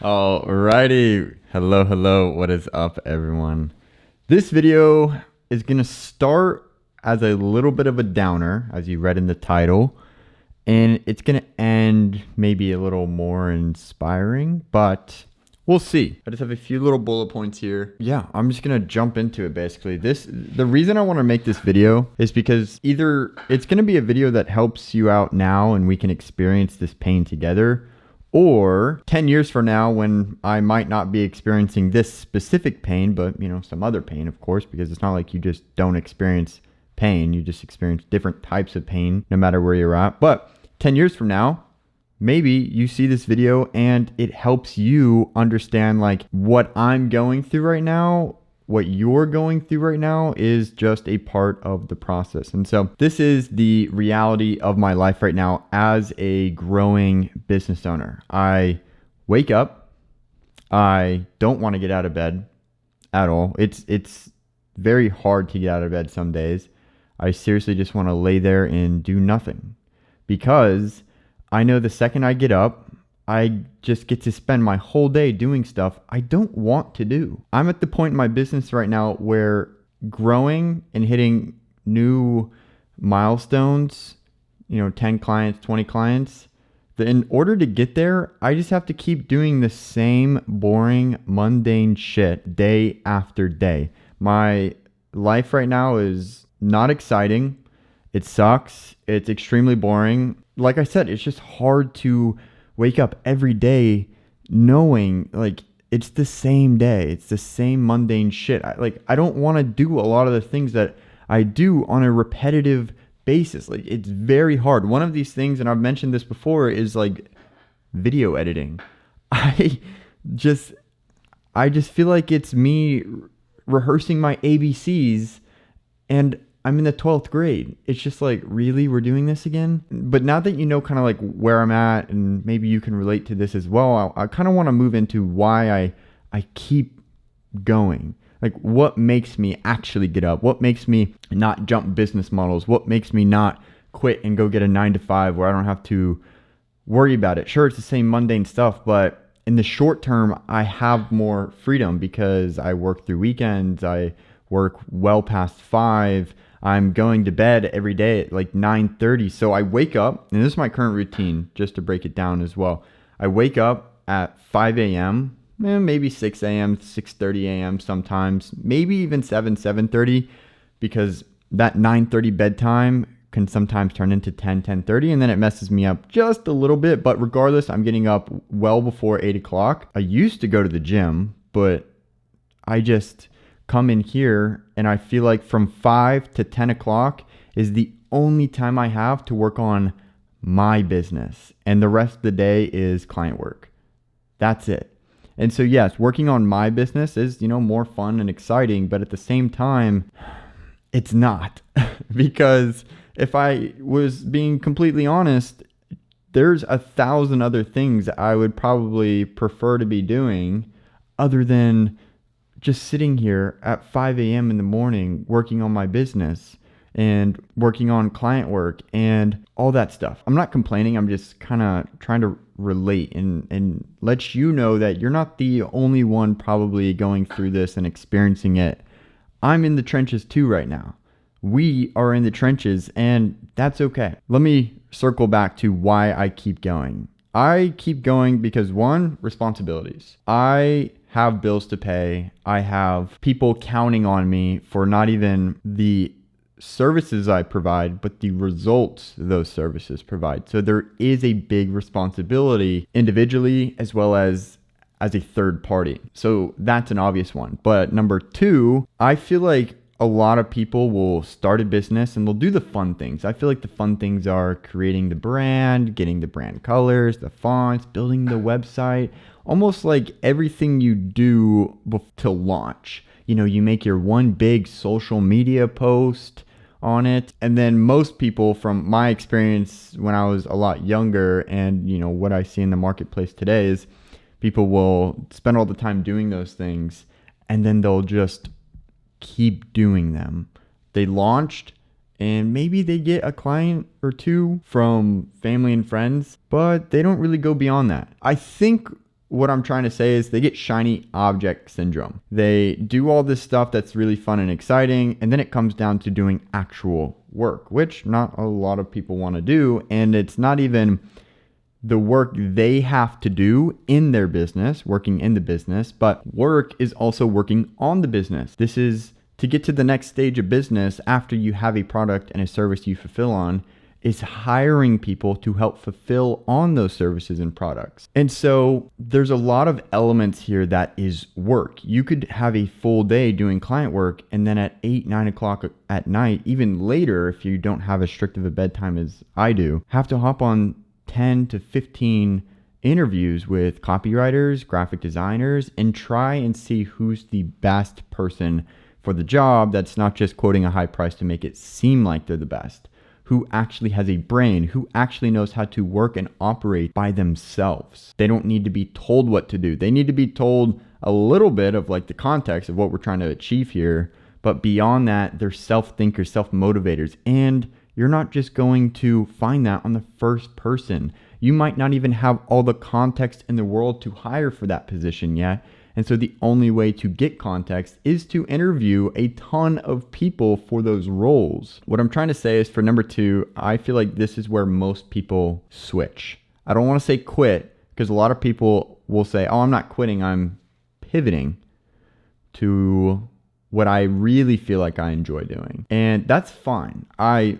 Alrighty. Hello. What is up, everyone? This video is going to start as a little bit of a downer, as you read in the title, and it's going to end maybe a little more inspiring, but we'll see. I just have a few little bullet points here. Yeah, I'm just going to jump into it basically. The reason I want to make this video is because either it's going to be a video that helps you out now and we can experience this pain together, or 10 years from now when I might not be experiencing this specific pain, but some other pain, of course, because it's not like you just don't experience pain. You just experience different types of pain no matter where you're at. But 10 years from now, maybe you see this video and it helps you understand like what I'm going through right now. What you're going through right now is just a part of the process. And so this is the reality of my life right now as a growing business owner. I wake up, I don't want to get out of bed at all. It's very hard to get out of bed some days. I seriously just want to lay there and do nothing because I know the second I get up, I just get to spend my whole day doing stuff I don't want to do. I'm at the point in my business right now where growing and hitting new milestones, 10 clients, 20 clients, in order to get there, I just have to keep doing the same boring, mundane shit day after day. My life right now is not exciting. It sucks. It's extremely boring. Like I said, it's just hard to wake up every day knowing like it's the same day. It's the same mundane shit. I don't want to do a lot of the things that I do on a repetitive basis. Like it's very hard. One of these things, and I've mentioned this before, is like video editing. I just feel like it's me rehearsing my ABCs and I'm in the 12th grade. It's just like, really, we're doing this again? But now that you know kind of like where I'm at, and maybe you can relate to this as well, I kind of want to move into why I keep going. Like what makes me actually get up? What makes me not jump business models? What makes me not quit and go get a 9-to-5 where I don't have to worry about it? Sure, it's the same mundane stuff, but in the short term, I have more freedom because I work through weekends. I work well past 5. I'm going to bed every day at like 9:30. So I wake up, and this is my current routine, just to break it down as well. I wake up at 5 a.m., maybe 6 a.m., 6:30 a.m. sometimes, maybe even 7:30, because that 9:30 bedtime can sometimes turn into 10:30, and then it messes me up just a little bit. But regardless, I'm getting up well before 8 o'clock. I used to go to the gym, but I just come in here and I feel like from 5 to 10 o'clock is the only time I have to work on my business. And the rest of the day is client work. That's it. And so yes, working on my business is, more fun and exciting, but at the same time, it's not. Because if I was being completely honest, there's 1,000 other things I would probably prefer to be doing other than just sitting here at 5 a.m. in the morning working on my business and working on client work and all that stuff. I'm not complaining. I'm just kind of trying to relate and let you know that you're not the only one probably going through this and experiencing it. I'm in the trenches too right now. We are in the trenches, and that's okay. Let me circle back to why I keep going. I keep going because, one, responsibilities. I have bills to pay. I have people counting on me for not even the services I provide, but the results those services provide. So there is a big responsibility individually as well as a third party. So that's an obvious one. But number two, I feel like a lot of people will start a business and they'll do the fun things. I feel like the fun things are creating the brand, getting the brand colors, the fonts, building the website, almost like everything you do to launch. You make your one big social media post on it. And then most people, from my experience when I was a lot younger and, what I see in the marketplace today, is people will spend all the time doing those things and then they'll just keep doing them. They launched and maybe they get a client or two from family and friends, but they don't really go beyond that. I think what I'm trying to say is they get shiny object syndrome. They do all this stuff that's really fun and exciting, and then it comes down to doing actual work, which not a lot of people want to do. And it's not even the work they have to do in their business, working in the business, but work is also working on the business. This is to get to the next stage of business after you have a product and a service you fulfill on, is hiring people to help fulfill on those services and products. And so there's a lot of elements here that is work. You could have a full day doing client work, and then at 8, 9 o'clock at night, even later, if you don't have as strict of a bedtime as I do, have to hop on 10 to 15 interviews with copywriters, graphic designers, and try and see who's the best person for the job that's not just quoting a high price to make it seem like they're the best, who actually has a brain, who actually knows how to work and operate by themselves. They don't need to be told what to do. They need to be told a little bit of like the context of what we're trying to achieve here. But beyond that, they're self-thinkers, self-motivators. And you're not just going to find that on the first person. You might not even have all the context in the world to hire for that position yet. And so the only way to get context is to interview a ton of people for those roles. What I'm trying to say is for number 2, I feel like this is where most people switch. I don't want to say quit, because a lot of people will say, oh, I'm not quitting, I'm pivoting to what I really feel like I enjoy doing. And that's fine. I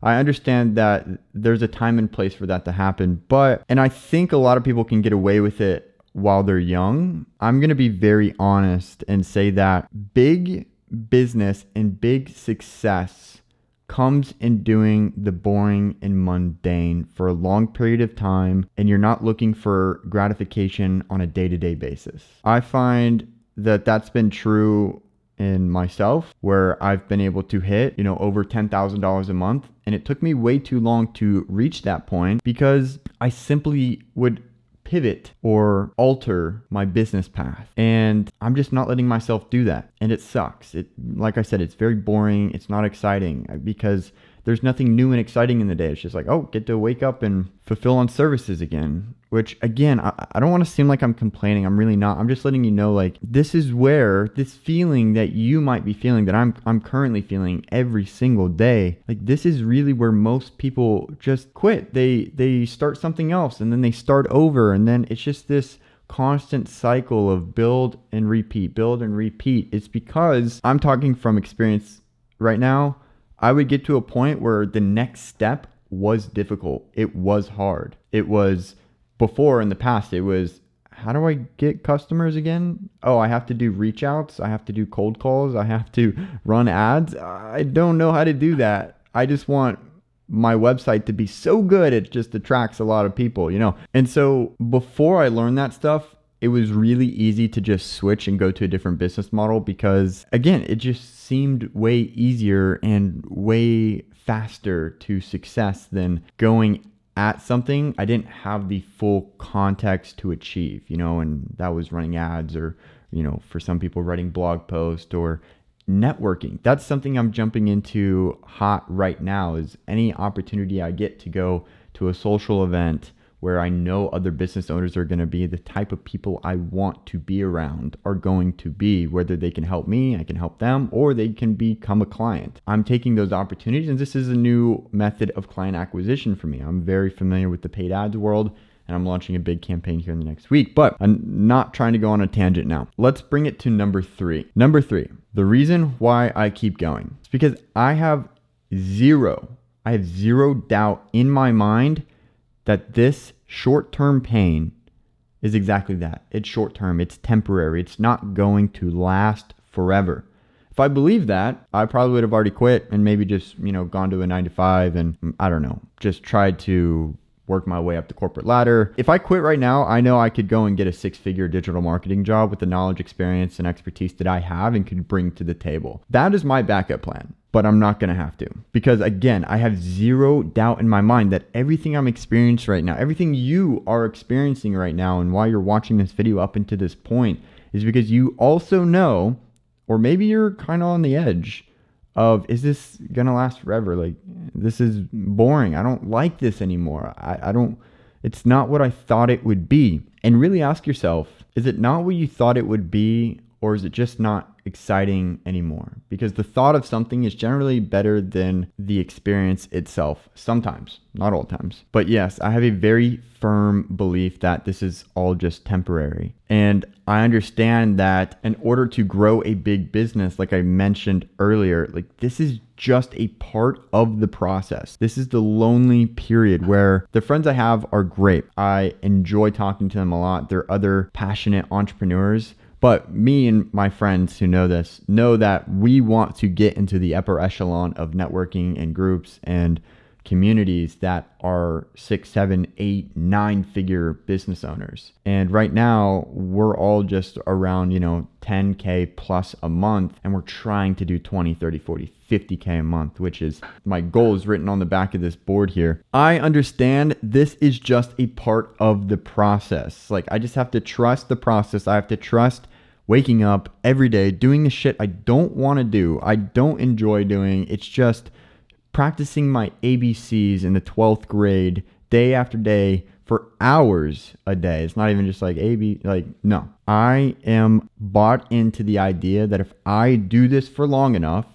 understand that there's a time and place for that to happen, and I think a lot of people can get away with it while they're young. I'm going to be very honest and say that big business and big success comes in doing the boring and mundane for a long period of time, and you're not looking for gratification on a day-to-day basis. I find that that's been true in myself, where I've been able to hit, over $10,000 a month. And it took me way too long to reach that point because I simply would pivot or alter my business path. And I'm just not letting myself do that. And it sucks. Like I said, it's very boring. It's not exciting because there's nothing new and exciting in the day. It's just like, get to wake up and fulfill on services again, which again, I don't want to seem like I'm complaining. I'm really not. I'm just letting you know, like, this is where this feeling that you might be feeling, that I'm currently feeling every single day. Like, this is really where most people just quit. They start something else and then they start over. And then it's just this constant cycle of build and repeat, build and repeat. It's because I'm talking from experience right now. I would get to a point where the next step was difficult. It was hard. It was before in the past, it was, how do I get customers again? Oh, I have to do reach outs. I have to do cold calls. I have to run ads. I don't know how to do that. I just want my website to be so good it just attracts a lot of people, And so before I learned that stuff, it was really easy to just switch and go to a different business model because, again, it just seemed way easier and way faster to success than going at something I didn't have the full context to achieve, and that was running ads or, for some people writing blog posts or networking. That's something I'm jumping into hot right now, is any opportunity I get to go to a social event where I know other business owners are going to be, the type of people I want to be around are going to be, whether they can help me, I can help them, or they can become a client. I'm taking those opportunities, and this is a new method of client acquisition for me. I'm very familiar with the paid ads world, and I'm launching a big campaign here in the next week, but I'm not trying to go on a tangent now. Let's bring it to number 3. Number 3, the reason why I keep going is because I have zero doubt in my mind that this short-term pain is exactly that. It's short-term. It's temporary. It's not going to last forever. If I believed that, I probably would have already quit and maybe just, gone to a 9-to-5 and I don't know, just tried to work my way up the corporate ladder. If I quit right now, I know I could go and get a 6-figure digital marketing job with the knowledge, experience, and expertise that I have and could bring to the table. That is my backup plan. But I'm not going to have to, because again, I have zero doubt in my mind that everything I'm experiencing right now, everything you are experiencing right now, and why you're watching this video up until this point is because you also know, or maybe you're kind of on the edge of, is this going to last forever? Like, this is boring. I don't like this anymore. I don't, It's not what I thought it would be. And really ask yourself, is it not what you thought it would be, or is it just not exciting anymore? Because the thought of something is generally better than the experience itself. Sometimes, not all times. But yes, I have a very firm belief that this is all just temporary. And I understand that in order to grow a big business, like I mentioned earlier, like this is just a part of the process. This is the lonely period where the friends I have are great. I enjoy talking to them a lot. They're other passionate entrepreneurs. But me and my friends who know this know that we want to get into the upper echelon of networking and groups and communities that are 6, 7, 8, 9-figure business owners. And right now we're all just around, 10K plus a month, and we're trying to do 20, 30, 40, 50K a month, which is my goal is written on the back of this board here. I understand this is just a part of the process. Like I just have to trust the process. I have to trust waking up every day, doing the shit I don't want to do. I don't enjoy doing. It's just practicing my ABCs in the 12th grade day after day for hours a day. It's not even just like no. I am bought into the idea that if I do this for long enough,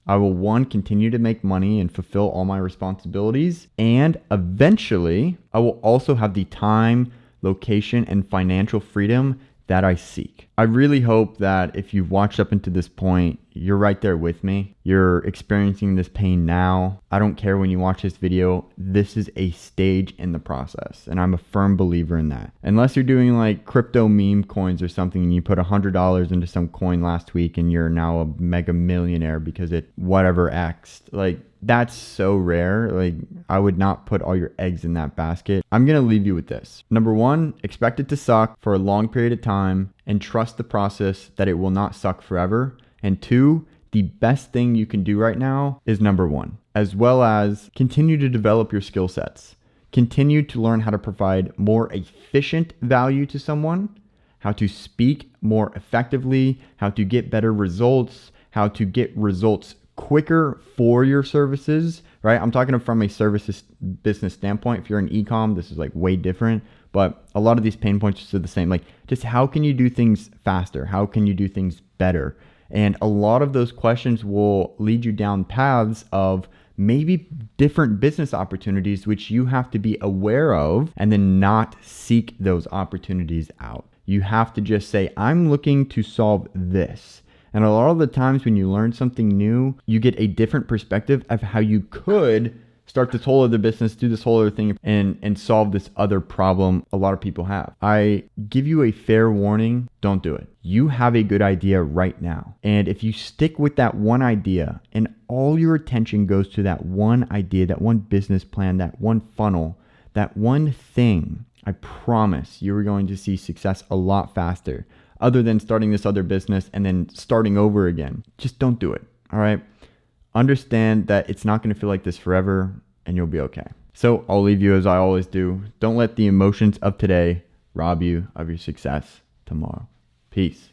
I will, one, continue to make money and fulfill all my responsibilities. And eventually, I will also have the time, location, and financial freedom that I seek. I really hope that if you've watched up into this point, you're right there with me. You're experiencing this pain now. I don't care when you watch this video. This is a stage in the process, and I'm a firm believer in that. Unless you're doing like crypto meme coins or something and you put $100 into some coin last week and you're now a mega millionaire because it whatever X, like that's so rare. Like I would not put all your eggs in that basket. I'm going to leave you with this. Number one, expect it to suck for a long period of time and trust the process that it will not suck forever. And two, the best thing you can do right now is number one, as well as continue to develop your skill sets. Continue to learn how to provide more efficient value to someone, how to speak more effectively, how to get better results, how to get results quicker for your services, right? I'm talking from a services business standpoint. If you're an e-com, this is like way different, but a lot of these pain points are the same. Like just how can you do things faster? How can you do things better? And a lot of those questions will lead you down paths of maybe different business opportunities, which you have to be aware of and then not seek those opportunities out. You have to just say, I'm looking to solve this. And a lot of the times when you learn something new, you get a different perspective of how you could start this whole other business, do this whole other thing, and solve this other problem a lot of people have. I give you a fair warning, don't do it. You have a good idea right now. And if you stick with that one idea and all your attention goes to that one idea, that one business plan, that one funnel, that one thing, I promise you are going to see success a lot faster, other than starting this other business and then starting over again. Just don't do it, all right? Understand that it's not going to feel like this forever and you'll be okay. So I'll leave you as I always do. Don't let the emotions of today rob you of your success tomorrow. Peace.